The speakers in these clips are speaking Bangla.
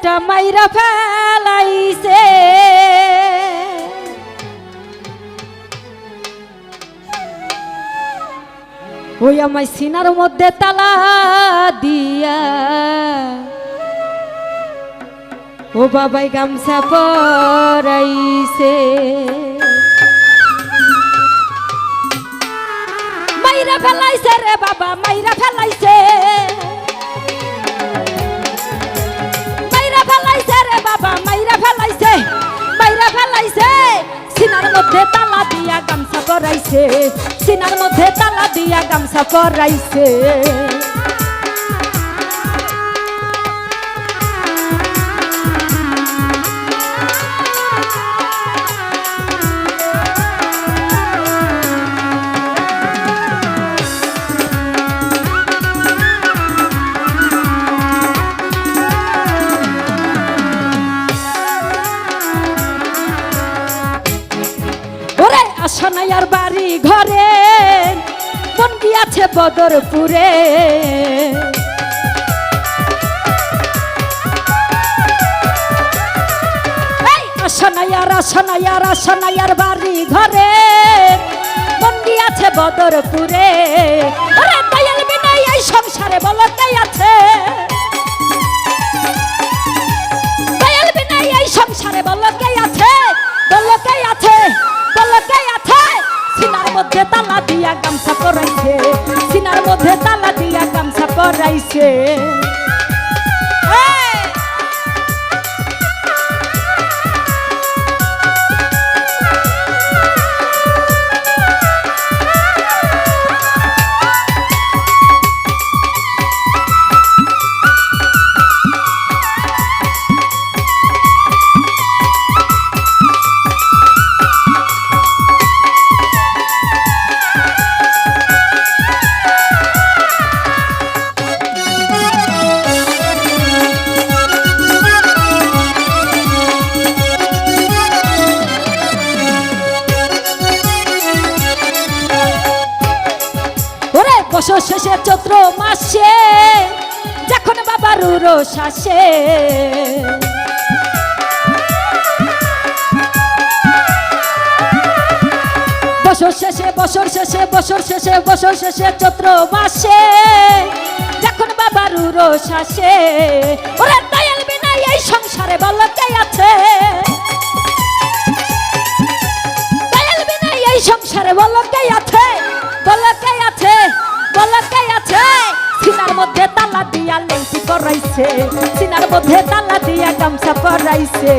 একটা মাইরা ফেলাইছে ওই আমায় সিনার মধ্যে তালা দিয়া ও বাবাই গামছা পরাইছে মাইরা ফেলাইছে রে বাবা মাইরা ফেলাইছে মাইরা ফেলাইছে রে বাবা মাইরা ফেলাইছে মাইরা ফেলাইছে সিনার মধ্যে তালা দিয়া গামছা পরাইছে সিনার মধ্যে তালা দিয়া গামছা পরাইছে আশানাইয়ার বাড়ি ঘরে মন গিয়াছে বদরপুরে আশানাইয়ার বাড়ি ঘরে মন গিয়াছে বদরপুরে ওরে দয়াল বিনাই এই সংসারে বলো কে আছে দয়াল বিনাই এই সংসারে বলো কে আছে বলো কে আছে বলো কে আছে সিনার মধ্যে তালা দিয়া গামছা পরাইছে সিনার মধ্যে তালা দিয়া গামছা পরাইছে বছর শেষে চৈত্র মাসে যখন বাবার রোষ আসে বছর শেষে চৈত্র মাসে যখন বাবার রোষ আসে ওরে দয়াল বিনাই এই সংসারে বলো কে আছে দয়াল বিনাই এই সংসারে বলো কে আছে বলো কে আছে বলো কে আছে সিনার মধ্যে তালা দিয়া লেংটি পরাইছে সিনার মধ্যে তালা দিয়া গামছা পরাইছে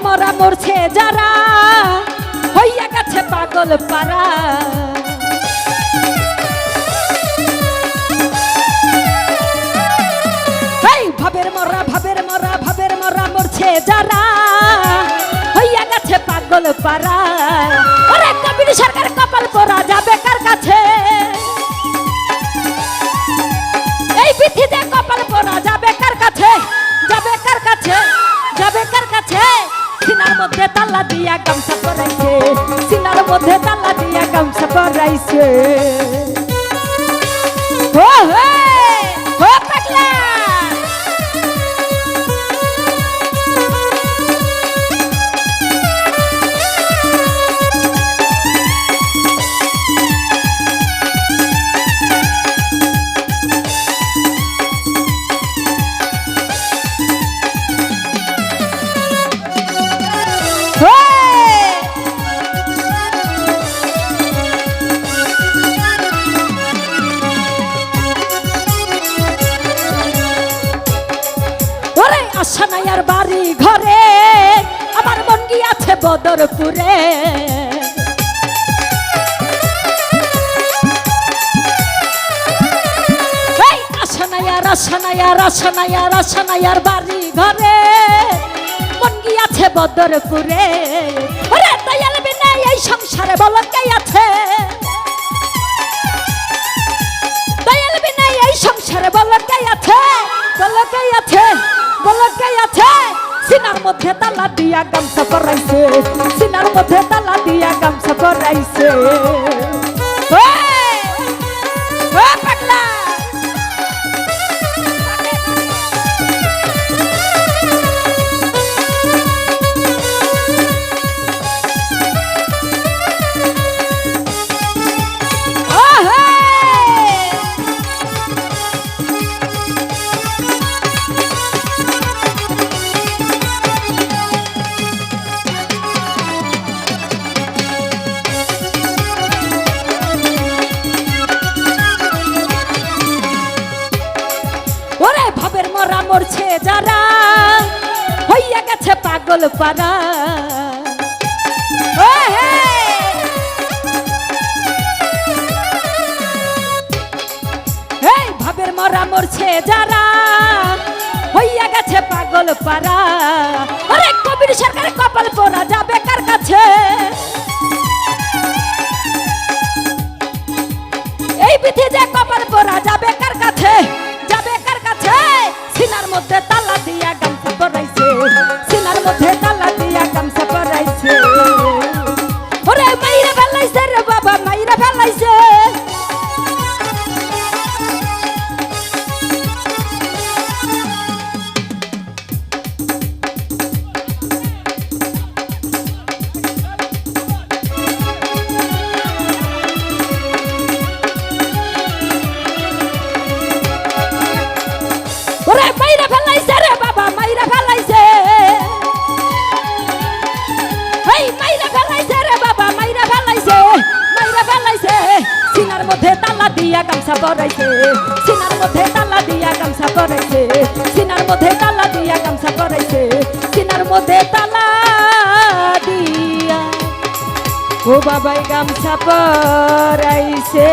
মরা মরছে যারা হইয়া গেছে পাগল পারা এই ভাবের মরা মরছে যারা হইয়া গেছে পাগল পারা ওরে কবির সরকার কপাল পরা যাবে কার কাছে এই পৃথিবীতে কপাল পরা যাবে কার কাছে যাবে কার কাছে যাবে কার কাছে সিনার মধ্যে তালা দিয়া গামছা পরাইছে সিনার মধ্যে তালা দিয়া গামছা পরাইছে ও হে ও পাগলা আশানাইয়ার বাড়ি ঘরে আমার মন গিয়াছে বদরপুরে রসনায়ার বাড়ি ঘরে মন গিয়াছে বদরপুরে। ওরে দয়াল বিনা এই সংসারে বলো কে আছে, দয়াল বিনা এই সংসারে বলো কে আছে, বলো কে আছে, বলো কে আছে। সিনার মধ্যে তালা দিয়া গামছা পরাইছে, সিনার মধ্যে তালা দিয়া গামছা পরাইছে। পাগলা ভাবের মরা মরছে যারা, হইয়া গেছে পাগল পারা। ভাবের মরা মরছে যারা, হইয়া গেছে পাগল পারা। আরে কবির সরকার কপাল পোড়া যাবে কার কাছে, এই বিধি যে কপাল পোড়া যাবে কার কাছে, যাবে কার কাছে। সিনার মধ্যে তালা দিয়া গামছা পরাইছে, সিনার মধ্যে তালা দিয়া গামছা পরাইছে। ওরে মাইরা ফেলাইছে রে বাবা, মাইরা ফেলাইছে। ওরে মাইরা ফেলাইছে রে বাবা, মাইরা ফেলাইছে। এই মাইরা ফেলাইছে রে বাবা, মাইরা ফেলাইছে, মাইরা ফেলাইছে। সিনার মধ্যে তালা দিয়া গামছা পরাইছে, সিনার মধ্যে তালা দিয়া গামছা পরাইছে, সিনার মধ্যে তালা দিয়া গামছা পরাইছে, সিনার মধ্যে তালা দিয়া ও বাবাই গামছা পরাইছে।